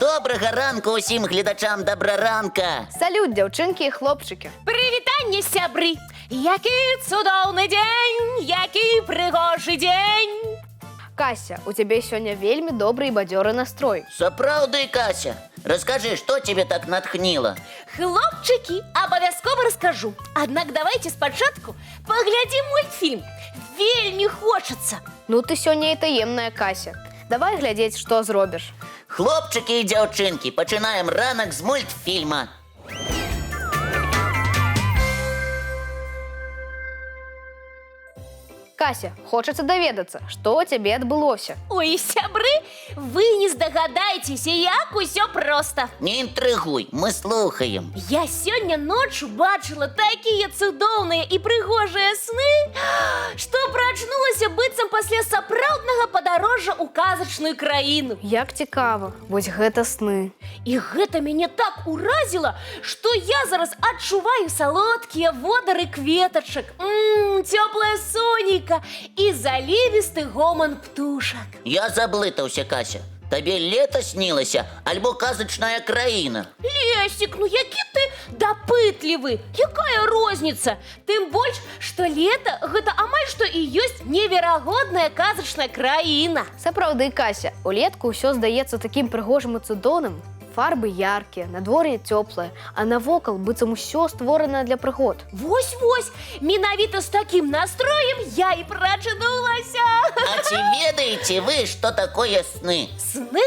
Доброго ранку усім глядачам Доброранка. Салют, дзяўчынкі і хлопчыкі. Прывітанне, сябры! Які цудоўны дзень, які прыгожы дзень! Кася, у цябе сёння вельмі добры і бадзёры настрой. Сапраўды, Кася, расскажи, что тебе так натхнило? Хлопчыкі, абавязкова раскажу. Аднак давайте спачатку паглядзім мультфільм. Вельмі хочацца. Ну ты сёння і таемная, Кася. Давай глядзець, што зробіш. Хлопчики и девчонки, починаем ранок с мультфильма. Кася, хочацца даведацца, што ў цябе адбылося. Ой, сябры, вы не здагадаецеся, як усё проста. Не интригуй, мы слухаем. Я сёння ночью бачыла такія цудоўныя і прыгожыя сны, што прачнулася быццам пасля сапраўднага падарожжа ў казачную краіну. Як цікава, вось гэта сны. І гэта мяне так уразіла, што я зараз адчуваю салодкія водары кветачак, цёплае сонейка і залівісты гоман птушак. Я заблытаўся, Кася. Табе лето снілася, альбо казачная краіна? Лесик, ну які ты дапытлівы, якая розніца? Тым больш, што лета гэта амаль што і ёсць неверагодная казачная краіна. Сапраўды, Кася, улетку ўсё здаецца такім прыгожым і цудоўным. Фарбы яркія, надвор'е цёплае, а навокал быццам усё створана для прыгод. Вось-вось, менавіта з такім настроем я і прачнулася. А ці ведаеце вы, што такое сны? Сны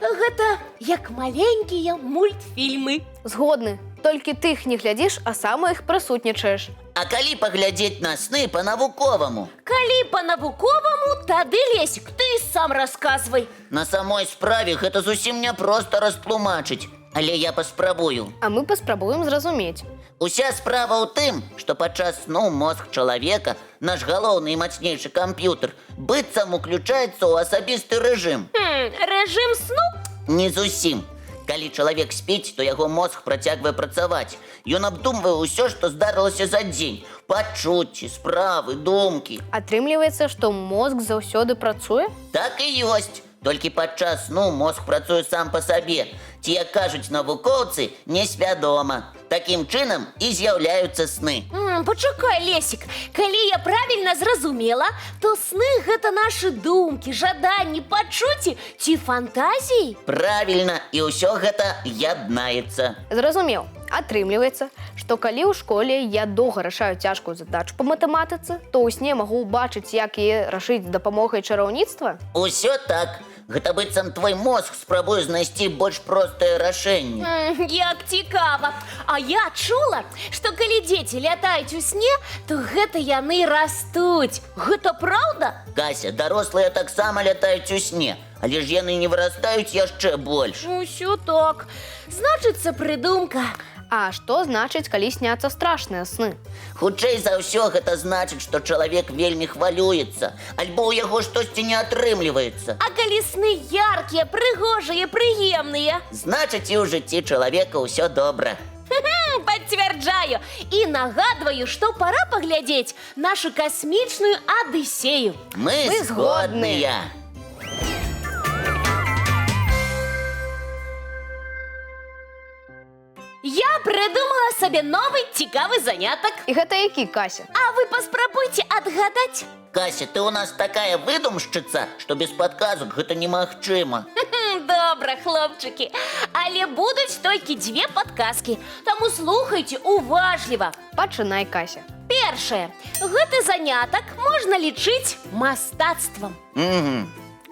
гэта як маленькія мультфільмы. Згодны, толькі ты іх не глядзіш, а сам іх прысутнічаеш. А калі паглядзець на сны па-навуковаму? Калі па-навуковаму, тады, Лесик, ты сам расказвай. На самой справе гэта зусім няпроста растлумачыць, але я паспрабую. А мы паспрабуем зразумець. Уся справа ў тым, што падчас сну мозг чалавека, наш галоўны і мацнейшы камп'ютар, быццам уключаецца ў асабісты рэжым. Рэжым сну? Не зусім. Калі чалавек спіць, то яго мозг працягвае працаваць. Ён абдумвае ўсё, што здарылася за дзень. Пачуцці, справы, думкі. Атрымліваецца, што мозг заўсёды працуе? Так і ёсць. Толькі падчас сну мозг працуе сам па сабе. Ці, як кажуць навукоўцы, несвядома. Такім чынам і з'яўляюцца сны. Пачакай, Лесик, калі я правільна зразумела, то сны гэта нашы думкі, жаданні, пачуцці ці фантазіі? Правільна, і ўсё гэта яднаецца. Зразумеў. Атрымліваецца, што калі ў школе я доўга рашаю цяжкую задачу па матэматыцы, то ў сне магу ўбачыць, як яе рашыць з дапамогай чараўніцтва? Усё так. Гэта быццам твой мозг спрабуе знайсці больш простае рашэнне. Як цікава. А я чула, што калі дзеці лятаюць у сне, то гэта яны растуць. Гэта праўда? Кася, дарослыя таксама лятаюць у сне, але ж яны не вырастаюць яшчэ больш. Усё так. Значыцца, прыдумка. А што значыць, калі сняцца страшныя сны? Хутчэй за ўсё гэта значыць, што чалавек вельмі хвалюецца, альбо ў яго штосьці не атрымліваецца. А калі сны яркія, прыгожыя, прыемныя? Значыць, і ў жыцці чалавека ўсё добра. Пацвярджаю і нагадваю, што пара паглядзець нашу касмічную адысею. Мы згодныя. Я придумала сабе новы цікавы занятак. І гэта які, Кася? А вы паспрабуйце адгадаць. Кася, ты у нас такая выдумшчыца, што без падказак гэта немагчыма. Добра, хлопчыкі. Але будуць толькі дзве падказкі, таму слухайце уважліва. Пачынай, Кася. Першае. Гэты занятак можна лічыць мастацтвам.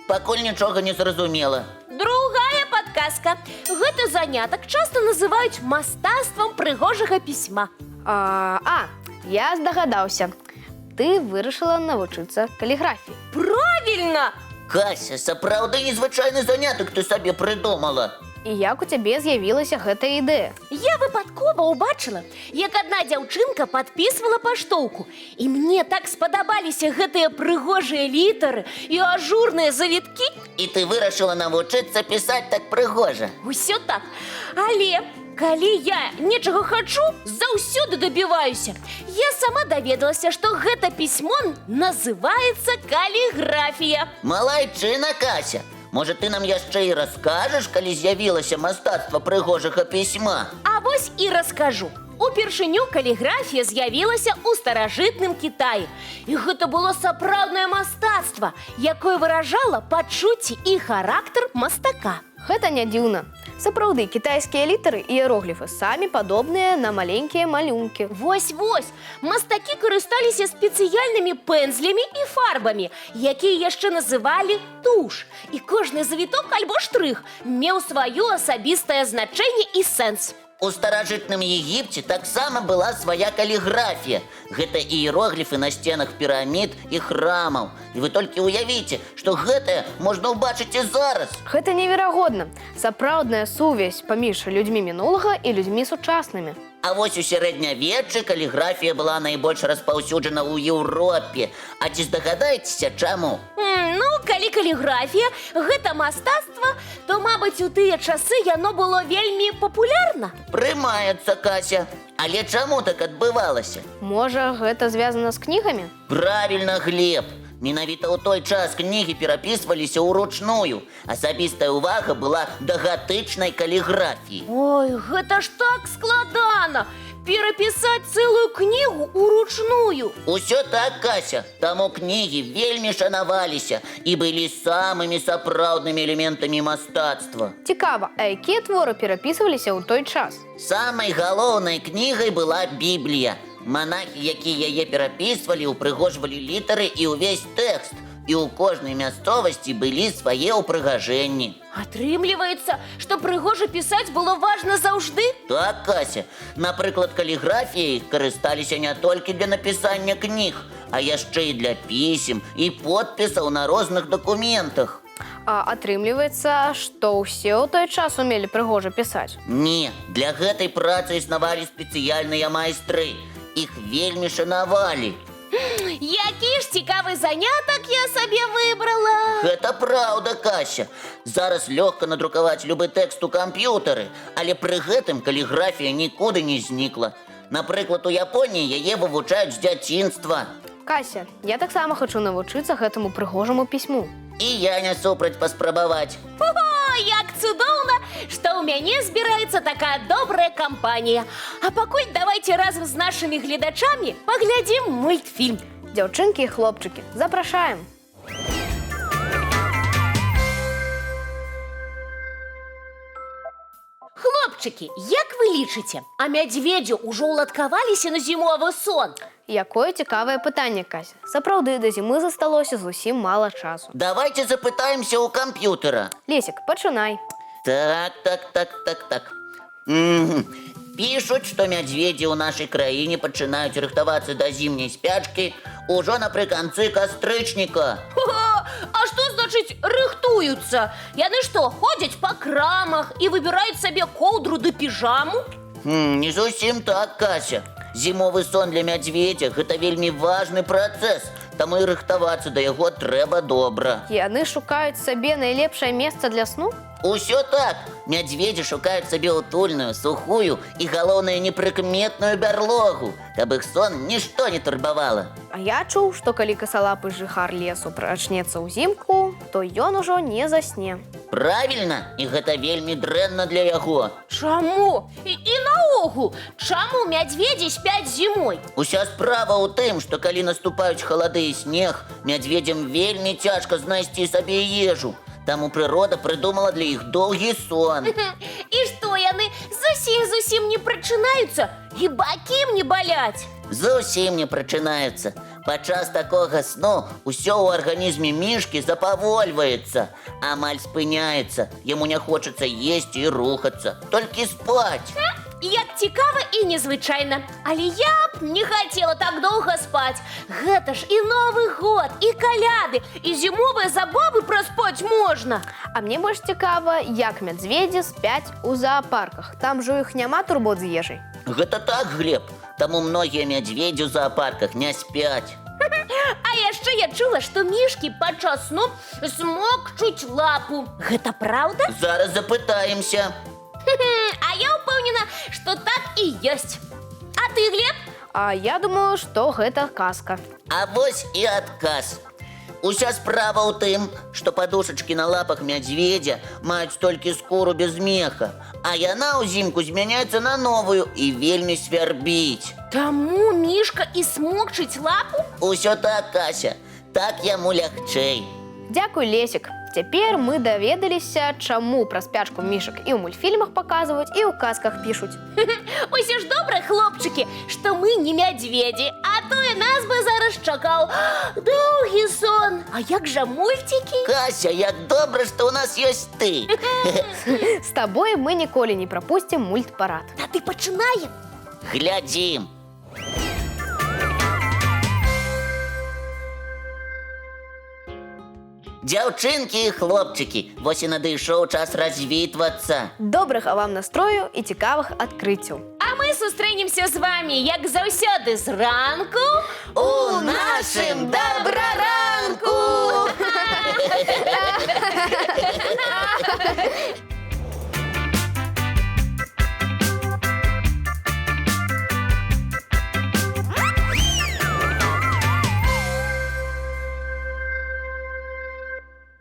Пакуль нічога не зразумела. Другая падказка. Гэты занятак часта называюць мастацтвам прыгожага пісьма. Я здагадаўся. Ты вырашыла навучыцца каліграфіі. Правільна! Кася, сапраўды незвычайны занятак ты сабе прыдумала. І як у цябе з'явілася гэтая ідэя? Я выпадкова ўбачыла, як адна дзяўчынка падпісвала паштоўку. І мне так спадабаліся гэтыя прыгожыя літары і ажурныя завіткі. І ты вырашыла навучыцца пісаць так прыгожа. Усё так. Але калі я нечага хачу, заўсёды дабіваюся. Я сама даведалася, што гэта пісьмо называецца каліграфія. Малайчына, Кася. Можа, ты нам яшчэ і раскажаш, калі з'явілася мастацтва прыгожага пісьма? А вось і раскажу. Упершыню каліграфія з'явілася ў старажытным Кітаі. І гэта было сапраўднае мастацтва, якое выражала пачуцці і характар мастака. Гэта не дзіўна. Сапраўды, кітайскія літары і іерогліфы самі падобныя на маленькія малюнкі. Вось-вось, мастакі карысталіся спецыяльнымі пэнзлямі і фарбамі, якія яшчэ называлі туш. І кожны завіток альбо штрых меў сваё асабістае значэнне і сэнс. У старажытным Егіпце таксама была свая каліграфія. Гэта іерогліфы на сценах пірамід і храмаў. І вы толькі ўявіце, што гэтае можна ўбачыць і зараз. Гэта неверагодна. Сапраўдная сувязь паміж людзьмі мінулага і людзьмі сучаснымі. А вось у сярэднявеччы каліграфія была найбольш распаўсюджана ў Еўропе. А ці здагадаецеся, чаму? Ну, калі каліграфія – гэта мастацтва, то, мабыць, у тыя часы яно было вельмі папулярна. Прымаецца, Кася. Але чаму так адбывалася? Можа, гэта звязана з кнігамі? Правільна, Глеб. Менавіта ў той час кнігі перапісваліся ўручную. Асабістая ўвага была да гатычнай каліграфіі. Ой, гэта ж так складана! Перапісаць цэлую кнігу ўручную. Усё так, Кася. Таму кнігі вельмі шанаваліся і былі самымі сапраўднымі элементамі мастацтва. Цікава, а якія творы перапісваліся ў той час? Самай галоўнай кнігай была Біблія. Манахі, якія яе перапісвалі, упрыгожвалі літары і ўвесь тэкст. І ў кожнай мясцовасці былі свае ўпрыгажэнні. Атрымліваецца, што прыгожа пісаць было важна заўжды? Так, Кася. Напрыклад, каліграфіяй карысталіся не толькі для напісання кніг, а яшчэ і для пісем і подпісаў на розных дакументах. А атрымліваецца, што ўсе ў той час умелі прыгожа пісаць? Не, для гэтай працы існавалі спецыяльныя майстры. Іх вельмі шанавалі. Які ж цікавы занятак я сабе выбрала. Гэта праўда, Кася. Зараз лёгка надрукаваць любы тэкст у камп'ютары, але пры гэтым каліграфія нікуды не знікла. Напрыклад, у Японіі яе вывучаюць з дзяцінства. Кася, я таксама хачу навучыцца гэтаму прыгожаму пісьму. І я не супраць паспрабаваць. О, як цудоўна, што ў мяне збіраецца такая добрая кампанія. А пакуль давайте разам з нашымі гледачамі паглядзім мультфільм. Дзяўчынкі і хлопчыкі, запрашаем! Хлопчыкі, як вы лічыце, а мядзведзі ўжо ўладкаваліся на зімовы сон? Якое цікавае пытанне, Кася. Сапраўды, да зімы засталося зусім мала часу. Давайте запытаемся ў камп'ютара. Лесік, пачынай. Так. Пішуць, што мядзведзі ў нашай краіне пачынаюць рыхтавацца да зімняй спячкі ўжо напрыканцы кастрычніка. А што значыць рыхтуюцца? Яны што, ходзяць па крамах і выбіраюць сабе коўдру ды піжаму? Не зусім так, Кася. Зімовы сон для мядзведзя – гэта вельмі важны працэс, таму і рыхтавацца да яго трэба добра. Яны шукаюць сабе найлепшае месца для сну? Усё так. Мядзведзі шукаюць сабе утульную, сухую і, галоўнае, непрыкметную бярлогу, каб іх сон нішто не турбавала. А я чуў, што калі касалапы жыхар лесу прачнецца ўзімку, то ён ужо не засне. Правільна, і гэта вельмі дрэнна для яго. Чаму? І наогул, чаму мядзведзі спяць зімой? Уся справа ў тым, што калі наступаюць халады і снег, мядзведзям вельмі цяжка знайсці сабе ежу. Таму прырода прыдумала для іх доўгі сон. І што, яны зусім не прачынаюцца і бакі ім не баляць? Зусім не прачынаюцца. Падчас такога сну ўсё ў арганізме мішкі запавольваецца, амаль спыняецца. Яму не хочацца есці і рухацца, толькі спаць. Як цікава і незвычайна. Але я б не хацела так доўга спаць. Гэта ж і Новы год, і каляды, і зімовыя забавы праспаць можна. А мне больш цікава, як мядзведзі спяць у зоапарках. Там жа у іх няма турбот з ежай. Гэта так, Глеб. Таму многія мядзведзі ў зоапарках не спяць. А яшчэ я чула, што мішкі падчас сну смокчуць лапу. Гэта праўда? Зараз запытаемся. А я ўпэўнена, што так і ёсць. А ты, Глеб? А я думаю, што гэта казка. А вось і адказ. Уся справа ў тым, што падушачкі на лапах мядзведзя маюць толькі скуру без меха, а яна ўзімку змяняецца на новую і вельмі свярбіць. Таму мішка і смокчыць лапу? Усё так, Кася, так яму лягчэй. Дзякуй, Лесік. Цяпер мы даведаліся, чаму пра спячку мішак і ў мультфільмах паказваюць, і ў казках пішуць. Усе ж добра, хлопчыкі, што мы не мядзведзі, а то і нас бы зараз чакаў доўгі сон. А як жа мульцікі? Кася, як добра, што ў нас ёсць ты. З табой мы ніколі не прапусцім мультпарад. Тады пачынаем. Глядзім. Дзяўчынкі і хлопчыкі, вось і надышоў час развітвацца. Добрага вам настрою і цікавых адкрыццяў. А мы сустрэнемся з вамі, як заўсёды зранку У нашым добраранку!